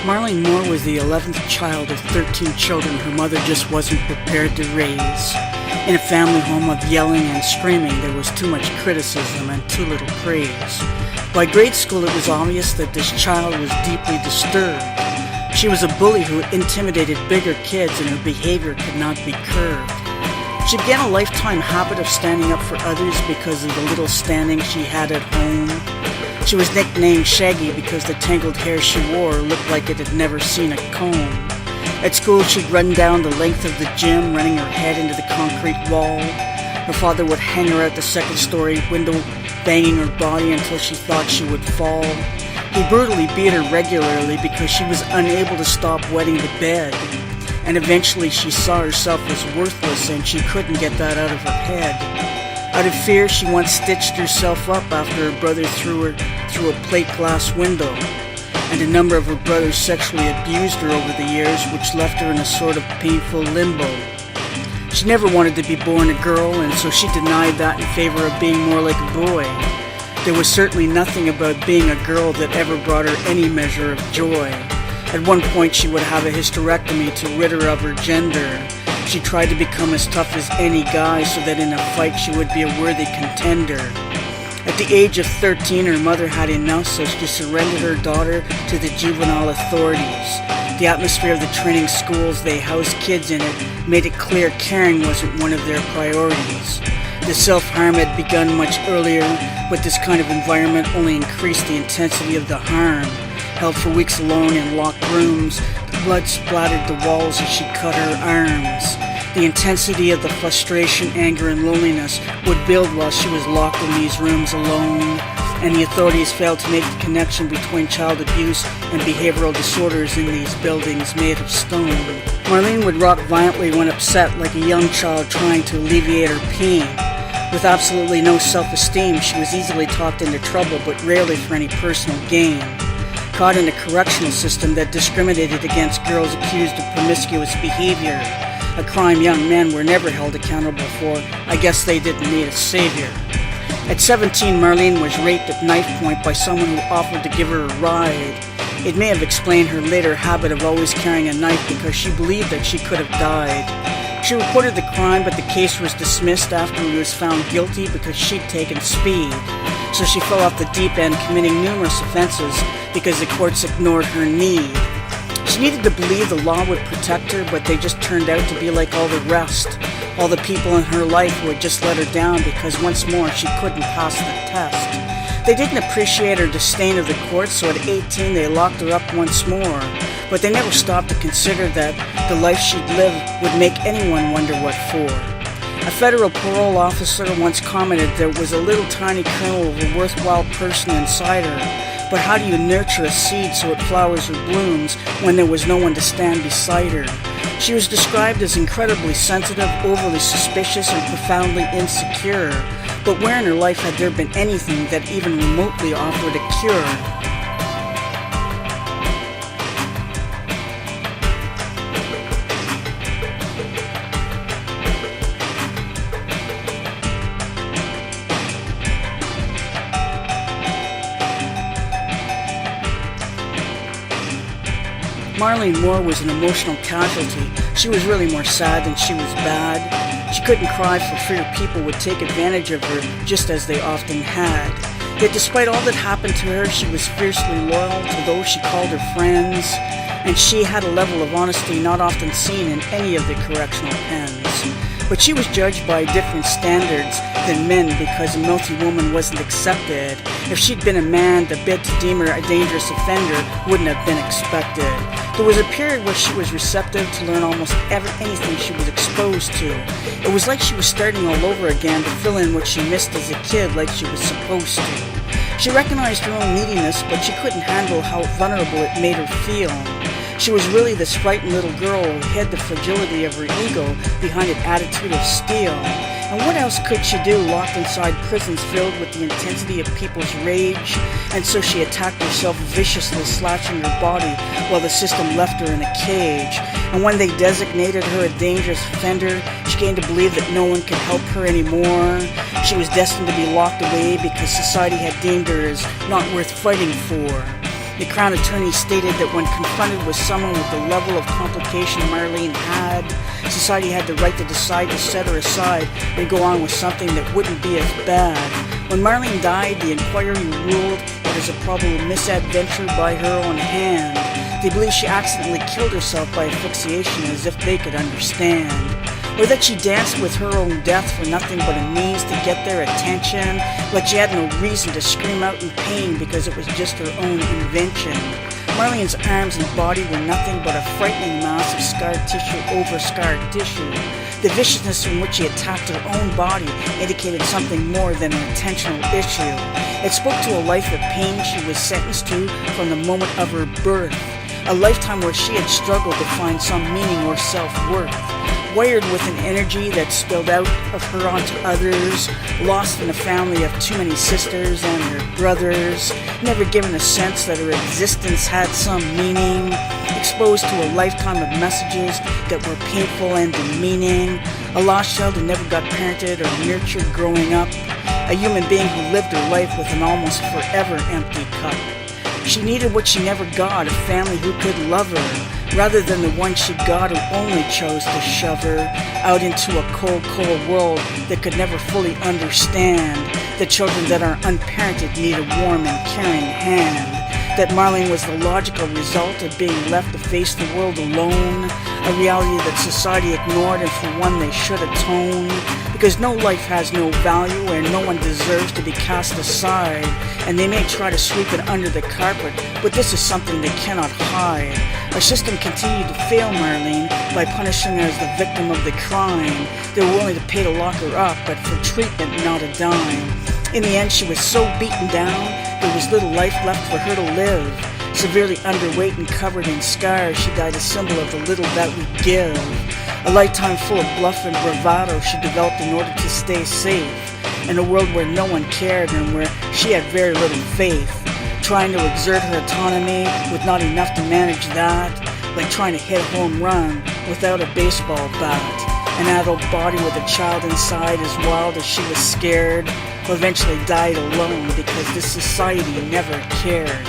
Marlene Moore was the 11th child of 13 children her mother just wasn't prepared to raise. In a family home of yelling and screaming, there was too much criticism and too little praise. By grade school, it was obvious that this child was deeply disturbed. She was a bully who intimidated bigger kids, and her behavior could not be curbed. She began a lifetime habit of standing up for others because of the little standing she had at home. She was nicknamed Shaggy because the tangled hair she wore looked like it had never seen a comb. At school, she'd run down the length of the gym, running her head into the concrete wall. Her father would hang her out the second-story window, banging her body until she thought she would fall. He brutally beat her regularly because she was unable to stop wetting the bed. And eventually she saw herself as worthless, and she couldn't get that out of her head. Out of fear, she once stitched herself up after her brother threw her through a plate glass window. And a number of her brothers sexually abused her over the years, which left her in a sort of painful limbo. She never wanted to be born a girl, and so she denied that in favor of being more like a boy. There was certainly nothing about being a girl that ever brought her any measure of joy. At one point, she would have a hysterectomy to rid her of her gender. She tried to become as tough as any guy so that in a fight she would be a worthy contender. At the age of 13, her mother had enough, so she surrendered her daughter to the juvenile authorities. The atmosphere of the training schools they housed kids in it made it clear caring wasn't one of their priorities. The self-harm had begun much earlier, but this kind of environment only increased the intensity of the harm. Held for weeks alone in locked rooms, blood splattered the walls as she cut her arms. The intensity of the frustration, anger, and loneliness would build while she was locked in these rooms alone, and the authorities failed to make the connection between child abuse and behavioral disorders in these buildings made of stone. Marlene would rock violently when upset, like a young child trying to alleviate her pain. With absolutely no self-esteem, she was easily talked into trouble, but rarely for any personal gain. Caught in a correctional system that discriminated against girls accused of promiscuous behavior, a crime young men were never held accountable for. I guess they didn't need a savior. At 17, Marlene was raped at knife point by someone who offered to give her a ride. It may have explained her later habit of always carrying a knife because she believed that she could have died. She reported the crime, but the case was dismissed after he was found guilty because she'd taken speed. So she fell off the deep end, committing numerous offenses because the courts ignored her need. She needed to believe the law would protect her, but they just turned out to be like all the rest. All the people in her life who had just let her down because once more she couldn't pass the test. They didn't appreciate her disdain of the courts, so at 18 they locked her up once more. But they never stopped to consider that the life she'd live would make anyone wonder what for. A federal parole officer once commented there was a little tiny kernel of a worthwhile person inside her. But how do you nurture a seed so it flowers or blooms when there was no one to stand beside her? She was described as incredibly sensitive, overly suspicious, and profoundly insecure. But where in her life had there been anything that even remotely offered a cure? Marlene Moore was an emotional casualty. She was really more sad than she was bad. She couldn't cry for fear people would take advantage of her, just as they often had. Yet despite all that happened to her, she was fiercely loyal to those she called her friends, and she had a level of honesty not often seen in any of the correctional pens. But she was judged by different standards than men because a melty woman wasn't accepted. If she'd been a man, the bid to deem her a dangerous offender wouldn't have been expected. There was a period where she was receptive to learn almost anything she was exposed to. It was like she was starting all over again to fill in what she missed as a kid like she was supposed to. She recognized her own neediness, but she couldn't handle how vulnerable it made her feel. She was really this frightened little girl who hid the fragility of her ego behind an attitude of steel. And what else could she do locked inside prisons filled with the intensity of people's rage? And so she attacked herself viciously, slashing her body while the system left her in a cage. And when they designated her a dangerous offender, she came to believe that no one could help her anymore. She was destined to be locked away because society had deemed her as not worth fighting for. The Crown Attorney stated that when confronted with someone with the level of complication Marlene had, society had the right to decide to set her aside and go on with something that wouldn't be as bad. When Marlene died, the inquiry ruled it as a probable misadventure by her own hand. They believe she accidentally killed herself by asphyxiation, as if they could understand. Or that she danced with her own death for nothing but a means to get their attention, like she had no reason to scream out in pain because it was just her own invention. Marlene's arms and body were nothing but a frightening mass of scarred tissue over scarred tissue. The viciousness in which she attacked her own body indicated something more than an intentional issue. It spoke to a life of pain she was sentenced to from the moment of her birth, a lifetime where she had struggled to find some meaning or self-worth. Wired with an energy that spilled out of her onto others, lost in a family of too many sisters and her brothers, never given a sense that her existence had some meaning, exposed to a lifetime of messages that were painful and demeaning, a lost child who never got parented or nurtured growing up, a human being who lived her life with an almost forever empty cup. She needed what she never got, a family who could love her, rather than the one she got who only chose to shove her out into a cold, cold world that could never fully understand. The children that are unparented need a warm and caring hand. That Marlene was the logical result of being left to face the world alone, a reality that society ignored and for one they should atone, because no life has no value and no one deserves to be cast aside, and they may try to sweep it under the carpet, but this is something they cannot hide. Our system continued to fail Marlene by punishing her as the victim of the crime. They were willing to pay to lock her up, but for treatment, not a dime. In the end, she was so beaten down, there was little life left for her to live. Severely underweight and covered in scars, she died a symbol of the little that we give. A lifetime full of bluff and bravado she developed in order to stay safe, in a world where no one cared and where she had very little faith. Trying to exert her autonomy with not enough to manage that, like trying to hit a home run without a baseball bat. An adult body with a child inside as wild as she was scared, who eventually died alone because this society never cared.